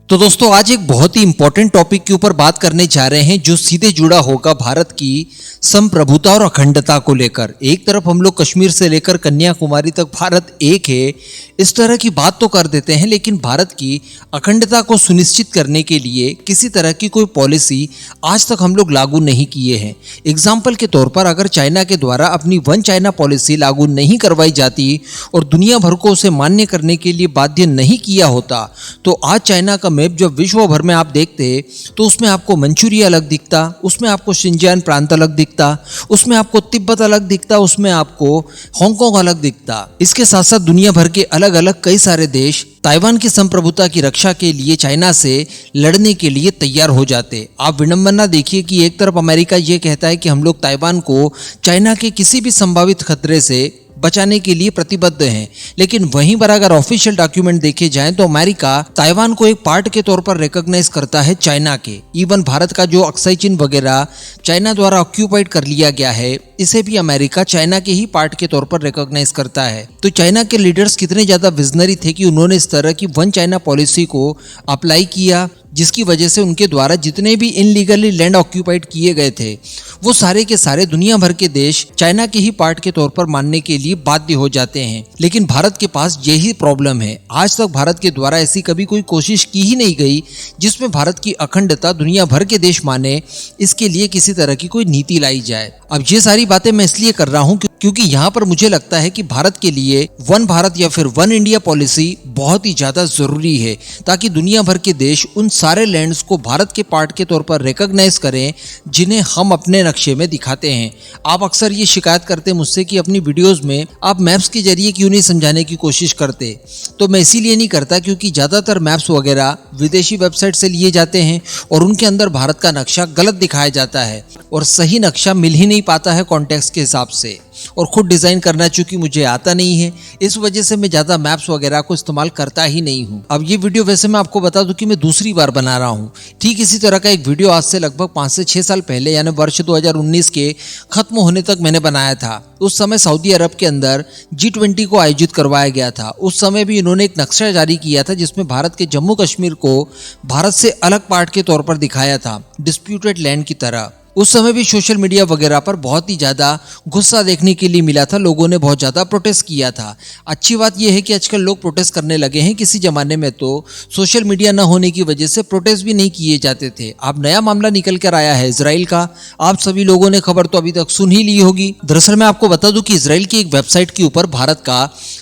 तो दोस्तों आज एक बहुत ही इंपॉर्टेंट टॉपिक के ऊपर बात करने जा रहे हैं जो सीधे जुड़ा होगा भारत की संप्रभुता और अखंडता को लेकर। एक तरफ हम लोग कश्मीर से लेकर कन्याकुमारी तक भारत एक है, इस तरह की बात तो कर देते हैं, लेकिन भारत की अखंडता को सुनिश्चित करने के लिए किसी तरह की कोई पॉलिसी आज तक हम लोग लागू नहीं किए हैं। एग्जाम्पल के तौर पर अगर चाइना के द्वारा अपनी वन चाइना पॉलिसी लागू नहीं करवाई जाती और दुनिया भर को उसे मान्य करने के लिए बाध्य नहीं किया होता तो आज चाइना का मैप जब विश्व भर में आप देखते तो उसमें आपको मंचूरिया अलग दिखता, उसमें आपको शिनजियांग प्रांत अलग दिखता, उसमें आपको तिब्बत अलग दिखता, उसमें आपको हांगकांग अलग दिखता। इसके साथ साथ दुनिया भर के अलग अलग कई सारे देश ताइवान की संप्रभुता की रक्षा के लिए चाइना से लड़ने के लिए तैयार हो जाते। आप विडंबना देखिए कि एक तरफ अमेरिका ये कहता है कि हम लोग ताइवान को चाइना के किसी भी संभावित खतरे से बचाने के लिए प्रतिबद्ध हैं, लेकिन वहीं पर अगर ऑफिशियल डॉक्यूमेंट देखे जाएं तो अमेरिका ताइवान को एक पार्ट के तौर पर रिकॉग्नाइज करता है चाइना के। इवन भारत का जो अक्साई चीन वगैरह चाइना द्वारा ऑक्यूपाइड कर लिया गया है, इसे भी अमेरिका चाइना के ही पार्ट के तौर पर रिकॉग्नाइज करता है। तो चाइना के लीडर्स कितने ज्यादा विजनरी थे कि उन्होंने इस तरह की वन चाइना पॉलिसी को अप्लाई किया, जिसकी वजह से उनके द्वारा जितने भी इनलीगली लैंड ऑक्यूपाइड किए गए थे वो सारे के सारे दुनिया भर के देश चाइना के ही पार्ट के तौर पर मानने के लिए बाध्य हो जाते हैं। लेकिन भारत के पास यही प्रॉब्लम है, आज तक भारत के द्वारा ऐसी कभी कोई कोशिश की ही नहीं गई जिसमें भारत की अखंडता दुनिया भर के देश माने, इसके लिए किसी तरह की कोई नीति लाई जाए। अब ये सारी बातें मैं इसलिए कर रहा हूँ क्योंकि यहाँ पर मुझे लगता है कि भारत के लिए वन भारत या फिर वन इंडिया पॉलिसी बहुत ही ज्यादा जरूरी है, ताकि दुनिया भर के देश उन सारे लैंड्स को भारत के पार्ट के तौर पर रिकॉग्नाइज करें जिन्हें हम अपने नक्शे में दिखाते हैं। आप अक्सर ये शिकायत करते हैं मुझसे कि अपनी वीडियोस में आप मैप्स के जरिए क्यों नहीं समझाने की कोशिश करते, तो मैं इसीलिए नहीं करता क्योंकि ज्यादातर मैप्स वगैरह विदेशी वेबसाइट से लिए जाते हैं और उनके अंदर भारत का नक्शा गलत दिखाया जाता है और सही नक्शा मिल ही नहीं पाता है कॉन्टेक्स्ट के हिसाब से। और खुद डिजाइन करना चूंकि मुझे आता नहीं है, इस वजह से मैं ज्यादा मैप्स वगैरह को इस्तेमाल करता ही नहीं हूं। अब ये वीडियो वैसे मैं आपको बता दूं कि मैं दूसरी बार बना रहा हूं। ठीक इसी तरह का एक वीडियो आज से लगभग 5 से 6 साल पहले यानी वर्ष 2019 के खत्म होने तक मैंने बनाया था। उस समय सऊदी अरब के अंदर G20 को आयोजित करवाया गया था। उस समय भी इन्होंने एक नक्शा जारी किया था जिसमें भारत के जम्मू कश्मीर को भारत से अलग पार्ट के तौर पर दिखाया था, डिस्प्यूटेड लैंड की तरह। उस समय भी सोशल मीडिया वगैरह पर बहुत ही ज़्यादा गुस्सा देखने के लिए मिला था, लोगों ने बहुत ज़्यादा प्रोटेस्ट किया था। अच्छी बात यह है कि आजकल लोग प्रोटेस्ट करने लगे हैं, किसी ज़माने में तो सोशल मीडिया न होने की वजह से प्रोटेस्ट भी नहीं किए जाते थे। अब नया मामला निकल कर आया है इजराइल का, आप सभी लोगों ने खबर तो अभी तक सुन ही ली होगी। दरअसल मैं आपको बता दूं कि इजराइल की एक वेबसाइट के ऊपर भारत का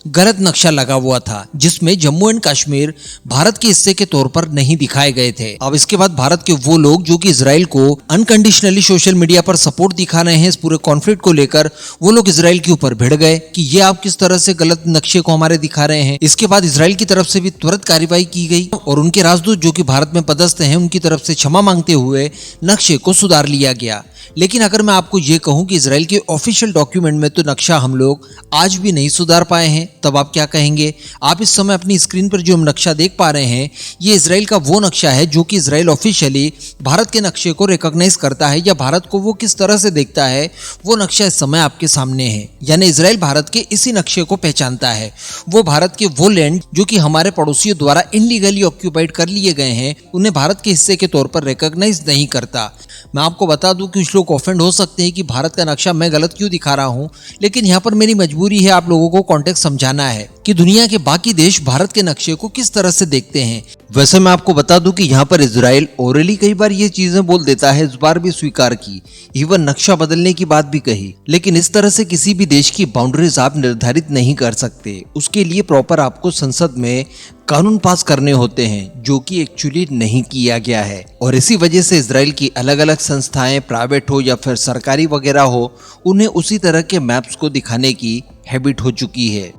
गलत नक्शा लगा हुआ था जिसमें जम्मू एंड कश्मीर भारत के हिस्से के तौर पर नहीं दिखाए गए थे। अब इसके बाद भारत के वो लोग जो कि इजराइल को अनकंडीशनली सोशल मीडिया पर सपोर्ट दिखा रहे हैं इस पूरे कॉन्फ्लिक्ट को लेकर, वो लोग इजराइल के ऊपर भिड़ गए कि ये आप किस तरह से गलत नक्शे को हमारे दिखा रहे हैं। इसके बाद इजराइल की तरफ से भी तुरंत कार्रवाई की गई और उनके राजदूत जो कि भारत में पदस्थ हैं उनकी तरफ से क्षमा मांगते हुए नक्शे को सुधार लिया गया। लेकिन अगर मैं आपको ये कहूं कि इजराइल के ऑफिशियल डॉक्यूमेंट में तो नक्शा हम लोग आज भी नहीं सुधार पाए हैं, तब आप क्या कहेंगे? आप इस समय अपनी स्क्रीन पर जो हम नक्शा देख पा रहे हैं ये इजराइल का वो नक्शा है जो कि इजराइल ऑफिशियली भारत के नक्शे को रिकॉग्नाइज करता है, या भारत को वो किस तरह से देखता है वो नक्शा इस समय आपके सामने है। यानी इजराइल भारत के इसी नक्शे को पहचानता है। वो भारत के वो लैंड जो कि हमारे पड़ोसियों द्वारा इनलीगली ऑक्यूपाइड कर लिए गए हैं उन्हें भारत के हिस्से के तौर पर रिकॉग्नाइज नहीं करता। मैं आपको बता दूं कि कुछ लोग ऑफेंड हो सकते हैं कि भारत का नक्शा मैं गलत क्यों दिखा रहा हूं, लेकिन यहाँ पर मेरी मजबूरी है आप लोगों को कॉन्टेक्स्ट समझाना है कि दुनिया के बाकी देश भारत के नक्शे को किस तरह से देखते हैं। वैसे मैं आपको बता दूं कि यहाँ पर इजराइल ओरली कई बार ये चीजें बोल देता है, इस बार भी स्वीकार की, इवन नक्शा बदलने की बात भी कही, लेकिन इस तरह से किसी भी देश की बाउंड्रीज आप निर्धारित नहीं कर सकते। उसके लिए प्रॉपर आपको संसद में कानून पास करने होते हैं जो कि एक्चुअली नहीं किया गया है। और इसी वजह से इजराइल की अलग अलग संस्थाएं, प्राइवेट हो या फिर सरकारी वगैरह हो, उन्हें उसी तरह के मैप्स को दिखाने की हैबिट हो चुकी है।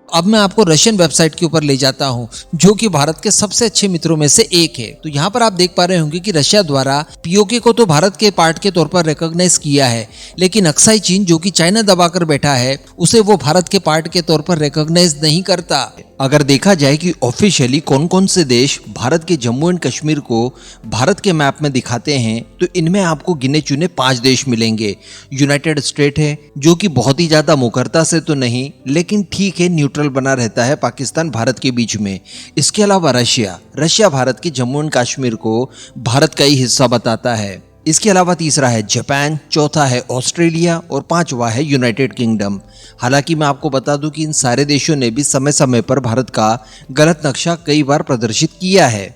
अब मैं आपको रशियन वेबसाइट के ऊपर ले जाता हूं जो कि भारत के सबसे अच्छे मित्रों में से एक है। तो यहाँ पर आप देख पा रहे होंगे कि रशिया द्वारा पीओके को तो भारत के पार्ट के तौर पर रिकॉग्नाइज किया है, लेकिन अक्साई चीन जो कि चाइना दबाकर बैठा है उसे वो भारत के पार्ट के तौर पर रिकॉग्नाइज नहीं करता। अगर देखा जाए कि ऑफिशियली कौन कौन से देश भारत के जम्मू एंड कश्मीर को भारत के मैप में दिखाते हैं तो इनमें आपको गिने चुने 5 देश मिलेंगे। यूनाइटेड स्टेट है जो कि बहुत ही ज्यादा मुखरता से तो नहीं लेकिन ठीक है, न्यूट्रल न्यूट्रल बना रहता है पाकिस्तान भारत के बीच में। इसके अलावा रशिया भारत के जम्मू एंड कश्मीर को भारत का ही हिस्सा बताता है। इसके अलावा तीसरा है जापान, चौथा है ऑस्ट्रेलिया और पांचवा है यूनाइटेड किंगडम। हालांकि मैं आपको बता दूं कि इन सारे देशों ने भी समय समय पर भारत का गलत नक्शा कई बार प्रदर्शित किया है।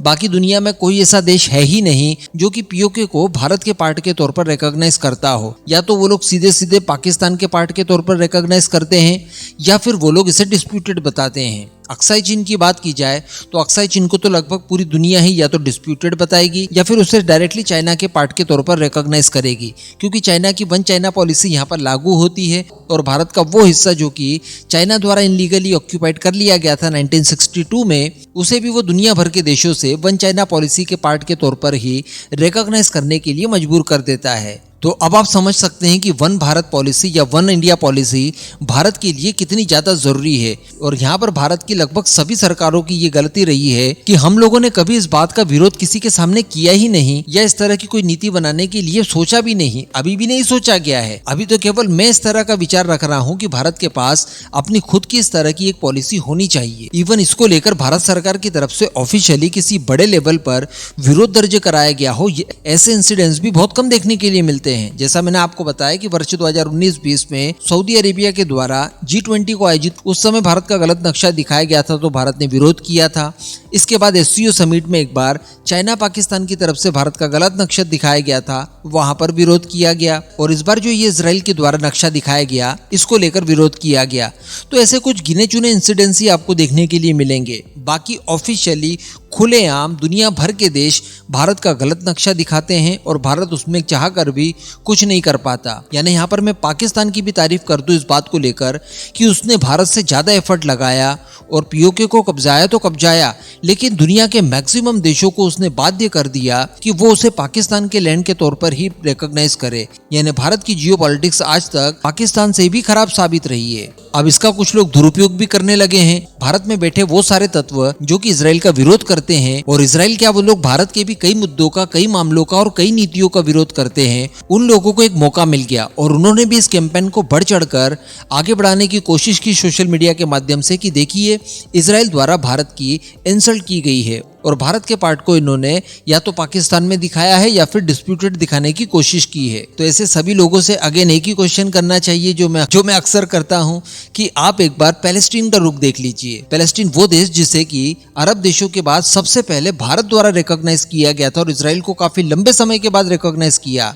बाकी दुनिया में कोई ऐसा देश है ही नहीं जो कि पीओके को भारत के पार्ट के तौर पर रिकॉग्नाइज करता हो। या तो वो लोग सीधे सीधे पाकिस्तान के पार्ट के तौर पर रिकॉग्नाइज करते हैं या फिर वो लोग इसे डिस्प्यूटेड बताते हैं। अक्साई चीन की बात की जाए तो अक्साई चीन को तो लगभग पूरी दुनिया ही या तो डिस्प्यूटेड बताएगी या फिर उसे डायरेक्टली चाइना के पार्ट के तौर पर रिकॉग्नाइज करेगी, क्योंकि चाइना की वन चाइना पॉलिसी यहाँ पर लागू होती है और भारत का वो हिस्सा जो कि चाइना द्वारा इनलीगली ऑक्यूपाइड कर लिया गया था 1962 में, उसे भी वो दुनिया भर के देशों से वन चाइना पॉलिसी के पार्ट के तौर पर ही रिकॉग्नाइज करने के लिए मजबूर कर देता है। तो अब आप समझ सकते हैं कि वन भारत पॉलिसी या वन इंडिया पॉलिसी भारत के लिए कितनी ज्यादा जरूरी है। और यहाँ पर भारत की लगभग सभी सरकारों की ये गलती रही है कि हम लोगों ने कभी इस बात का विरोध किसी के सामने किया ही नहीं या इस तरह की कोई नीति बनाने के लिए सोचा भी नहीं, अभी भी नहीं सोचा गया है। अभी तो केवल मैं इस तरह का विचार रख रहा हूँ कि भारत के पास अपनी खुद की इस तरह की एक पॉलिसी होनी चाहिए। इवन इसको लेकर भारत सरकार की तरफ से ऑफिशियली किसी बड़े लेवल पर विरोध दर्ज कराया गया हो, ऐसे इंसिडेंट्स भी बहुत कम देखने के लिए मिलते हैं। जैसा मैंने आपको बताया कि वर्ष 2019-20 में सऊदी अरेबिया के द्वारा G20 को आयोजित उस समय भारत का गलत नक्शा दिखाया गया था तो भारत ने विरोध किया था। इसके बाद SCO समिट में एक बार चाइना पाकिस्तान की तरफ से भारत का गलत नक्शा दिखाया गया था, वहां पर विरोध किया गया। और इस बार जो ये इजराइल के द्वारा नक्शा दिखाया गया, इसको लेकर विरोध किया गया। तो ऐसे कुछ गिने चुने इंसिडेंट्स ही आपको देखने के लिए मिलेंगे। बाकी ऑफिशियली खुलेआम दुनिया भर के देश भारत का गलत नक्शा दिखाते हैं और भारत उसमें चाह कर भी कुछ नहीं कर पाता। यानी यहाँ पर मैं पाकिस्तान की भी तारीफ कर दूं इस बात को लेकर कि उसने भारत से ज्यादा एफर्ट लगाया और पीओके को कब्जाया तो कब्जाया, लेकिन दुनिया के मैक्सिमम देशों को उसने बाध्य कर दिया कि वो उसे पाकिस्तान के लैंड के तौर पर ही रिकॉग्नाइज करे। यानी भारत की जियोपॉलिटिक्स आज तक पाकिस्तान से भी खराब साबित रही है। अब इसका कुछ लोग दुरुपयोग भी करने लगे हैं। भारत में बैठे वो सारे तत्व जो कि इजराइल का विरोध करते हैं, और इजराइल क्या वो लोग भारत के भी कई मुद्दों का, कई मामलों का और कई नीतियों का विरोध करते हैं, उन लोगों को एक मौका मिल गया और उन्होंने भी इस कैंपेन को बढ़ चढ़कर आगे बढ़ाने की कोशिश की सोशल मीडिया के माध्यम से कि देखिए इजराइल द्वारा भारत की इंसल्ट की गई है और भारत के पार्ट को इन्होंने या तो पाकिस्तान में दिखाया है या फिर डिस्प्यूटेड दिखाने की कोशिश की है। तो ऐसे सभी लोगों से अगेन एक ही क्वेश्चन करना चाहिए जो मैं अक्सर करता हूं कि आप एक बार पैलेस्टीन का रुख देख लीजिए। पैलेस्टीन वो देश जिसे कि अरब देशों के बाद सबसे पहले भारत द्वारा रिकॉग्नाइज किया गया था और इजराइल को काफी लंबे समय के बाद रिकॉग्नाइज किया।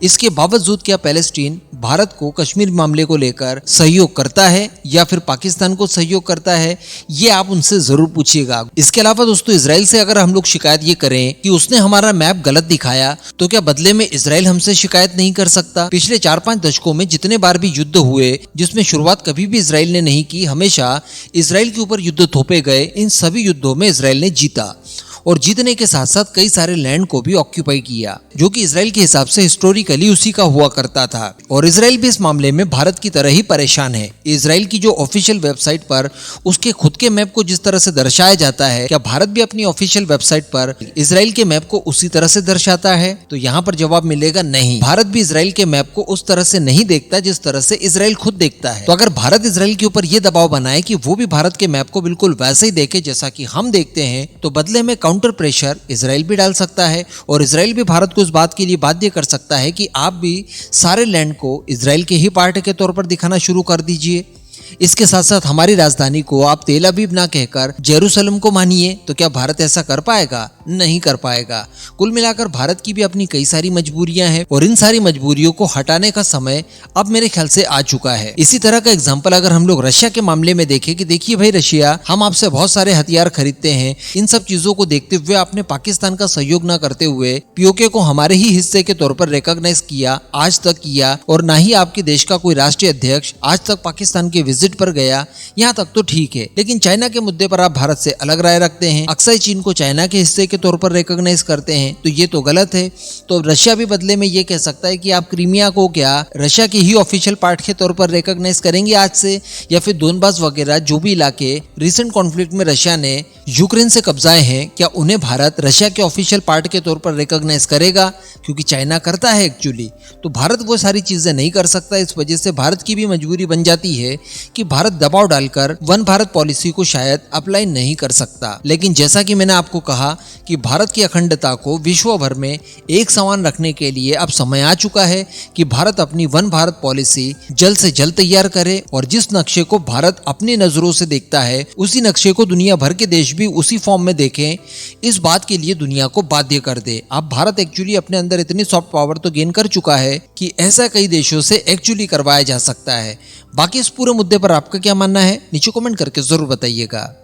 इसके बावजूद क्या पैलेस्टीन भारत को कश्मीर मामले को लेकर सहयोग करता है या फिर पाकिस्तान को सहयोग करता है, ये आप उनसे जरूर पूछिएगा। इसके अलावा दोस्तों, इजराइल से अगर हम लोग शिकायत ये करें कि उसने हमारा मैप गलत दिखाया, तो क्या बदले में इजराइल हमसे शिकायत नहीं कर सकता? पिछले 4-5 दशकों में जितने बार भी युद्ध हुए जिसमें शुरुआत कभी भी इजराइल ने नहीं की, हमेशा इजराइल के ऊपर युद्ध थोपे गए। इन सभी युद्धों में इजराइल ने जीता और जीतने के साथ साथ कई सारे लैंड को भी ऑक्यूपाई किया, जो कि इजराइल के हिसाब से हिस्टोरिकली उसी का हुआ करता था। और इजराइल भी इस मामले में भारत की तरह ही परेशान है। इजराइल की जो ऑफिशियल वेबसाइट पर उसके खुद के मैप को जिस तरह से दर्शाया जाता है, क्या भारत भी अपनी ऑफिशियल वेबसाइट पर इजराइल के मैप को उसी तरह से दर्शाता है? तो यहाँ पर जवाब मिलेगा नहीं। भारत भी इजराइल के मैप को उस तरह से नहीं देखता जिस तरह से इजराइल खुद देखता है। तो अगर भारत इजराइल के ऊपर यह दबाव बनाए कि वो भी भारत के मैप को बिल्कुल वैसे ही देखे जैसा कि हम देखते हैं, तो बदले में काउंटर प्रेशर इजराइल भी डाल सकता है और इजराइल भी भारत को इस बात के लिए बाध्य कर सकता है कि आप भी सारे लैंड को इजराइल के ही पार्ट के तौर पर दिखाना शुरू कर दीजिए। इसके साथ साथ हमारी राजधानी को आप तेल अवीव ना कहकर जेरूसलम को मानिए। तो क्या भारत ऐसा कर पाएगा? नहीं कर पाएगा। कुल मिलाकर भारत की भी अपनी कई सारी मजबूरियां हैं और इन सारी मजबूरियों को हटाने का समय अब मेरे ख्याल से आ चुका है। इसी तरह का एग्जांपल अगर हम लोग रशिया के मामले में देखें कि देखिए भाई रशिया, हम आपसे बहुत सारे हथियार खरीदते हैं, इन सब चीजों को देखते हुए आपने पाकिस्तान का सहयोग न करते हुए पीओके को हमारे ही हिस्से के तौर पर रिकॉग्नाइज किया, आज तक किया, और ना ही आपके देश का कोई राष्ट्रीय अध्यक्ष आज तक पाकिस्तान के विजिट पर गया। यहाँ तक तो ठीक है, लेकिन चाइना के मुद्दे पर आप भारत से अलग राय रखते हैं, अक्सर चीन को चाइना के हिस्से के तौर पर रिकॉग्नाइज करते हैं, तो ये तो गलत है। तो रशिया भी बदले में ये कह सकता है कि आप क्रीमिया को क्या रशिया के ही ऑफिशियल पार्ट के तौर पर रिकॉग्नाइज करेंगे आज से, या फिर दोनबास वगैरह जो भी इलाके रिसेंट कॉन्फ्लिक्ट में रशिया ने यूक्रेन से कब्जाएं हैं, क्या उन्हें भारत रशिया के ऑफिशियल पार्ट के तौर पर रिकॉग्नाइज करेगा? क्योंकि चाइना करता है एक्चुअली, तो भारत वो सारी चीजें नहीं कर सकता। इस वजह से भारत की भी मजबूरी बन जाती है कि भारत दबाव डालकर वन भारत पॉलिसी को शायद अप्लाई नहीं कर सकता। लेकिन जैसा कि मैंने आपको कहा कि भारत की अखंडता को विश्व भर में एक समान रखने के लिए अब समय आ चुका है कि भारत अपनी वन भारत पॉलिसी जल्द से जल्द तैयार करे, और जिस नक्शे को भारत अपनी नजरों से देखता है उसी नक्शे को दुनिया भर के देश भी उसी फॉर्म में देखें। इस बात के लिए दुनिया को बाध्य कर दे। अब भारत एक्चुअली अपने अंदर इतनी सॉफ्ट पावर तो गेन कर चुका है कि ऐसा कई देशों से एक्चुअली करवाया जा सकता है। बाकी इस पूरे मुद्दे पर आपका क्या मानना है, नीचे कमेंट करके जरूर बताइएगा।